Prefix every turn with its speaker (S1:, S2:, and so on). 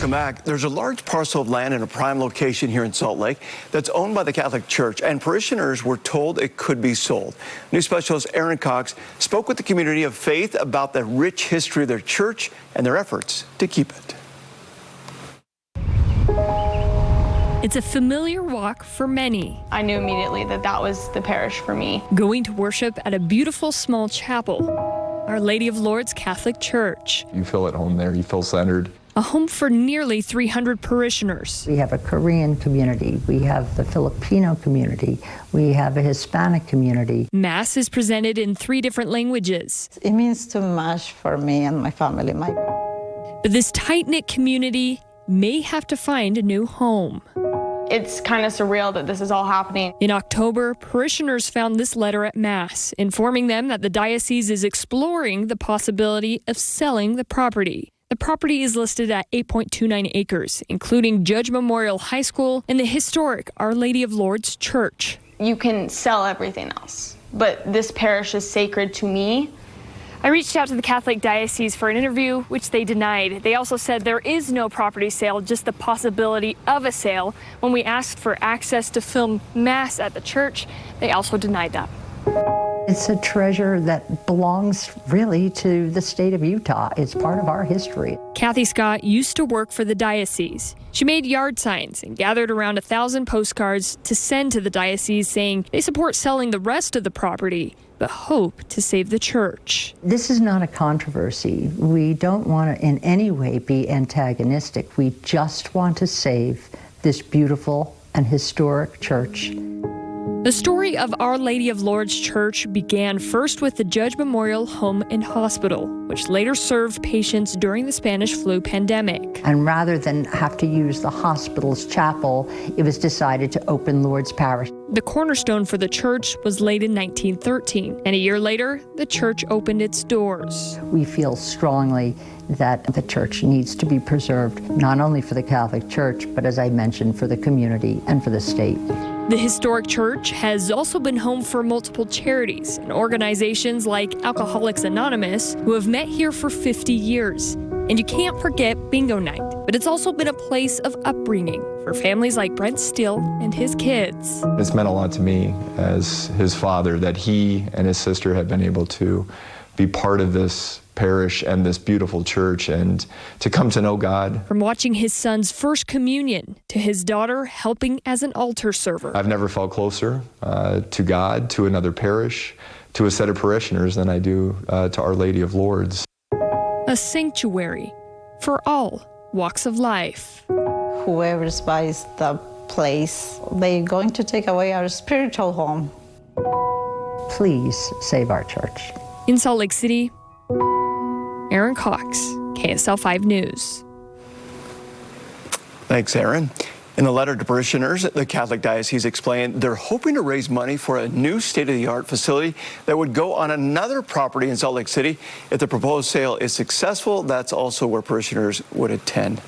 S1: Welcome back. There's a large parcel of land in a prime location here in Salt Lake that's owned by the Catholic Church, and parishioners were told it could be sold. News specialist Aaron Cox spoke with the community of faith about the rich history of their church and their efforts to keep it.
S2: It's a familiar walk for many.
S3: I knew immediately that that was the parish for me.
S2: Going to worship at a beautiful small chapel, Our Lady of Lourdes Catholic Church.
S4: You feel at home there, you feel centered.
S2: A home for nearly 300 parishioners.
S5: We have a Korean community, we have the Filipino community, we have a Hispanic community.
S2: Mass is presented in 3 different languages.
S6: It means too much for me and my family.
S2: But this tight-knit community may have to find a new home.
S3: It's kind of surreal that this is all happening.
S2: In October, parishioners found this letter at Mass, informing them that the diocese is exploring the possibility of selling the property. The property is listed at 8.29 acres, including Judge Memorial High School and the historic Our Lady of Lourdes Church.
S3: You can sell everything else, but this parish is sacred to me.
S2: I reached out to the Catholic Diocese for an interview, which they denied. They also said there is no property sale, just the possibility of a sale. When we asked for access to film Mass at the church, they also denied that.
S5: It's a treasure that belongs really to the state of Utah. It's part of our history.
S2: Kathy Scott used to work for the diocese. She made yard signs and gathered around 1,000 postcards to send to the diocese saying they support selling the rest of the property, but hope to save the church.
S5: This is not a controversy. We don't want to in any way be antagonistic. We just want to save this beautiful and historic church.
S2: The story of Our Lady of Lourdes Church began first with the Judge Memorial Home and Hospital, which later served patients during the Spanish flu pandemic.
S5: And rather than have to use the hospital's chapel, it was decided to open Lourdes Parish.
S2: The cornerstone for the church was laid in 1913, and a year later, the church opened its doors.
S5: We feel strongly that the church needs to be preserved, not only for the Catholic Church, but as I mentioned, for the community and for the state.
S2: The historic church has also been home for multiple charities and organizations like Alcoholics Anonymous, who have met here for 50 years. And you can't forget bingo night, but it's also been a place of upbringing for families like Brent Steele and his kids.
S4: It's meant a lot to me as his father that he and his sister have been able to be part of this parish and this beautiful church and to come to know God.
S2: From watching his son's first communion to his daughter helping as an altar server.
S4: I've never felt closer to God, to another parish, to a set of parishioners than I do to Our Lady of Lourdes.
S2: A sanctuary for all walks of life.
S6: Whoever buys the place, they're going to take away our spiritual home.
S5: Please save our church.
S2: In Salt Lake City, Aaron Cox, KSL 5 News.
S1: Thanks, Aaron. In the letter to parishioners, the Catholic Diocese explained they're hoping to raise money for a new state-of-the-art facility that would go on another property in Salt Lake City. If the proposed sale is successful, that's also where parishioners would attend.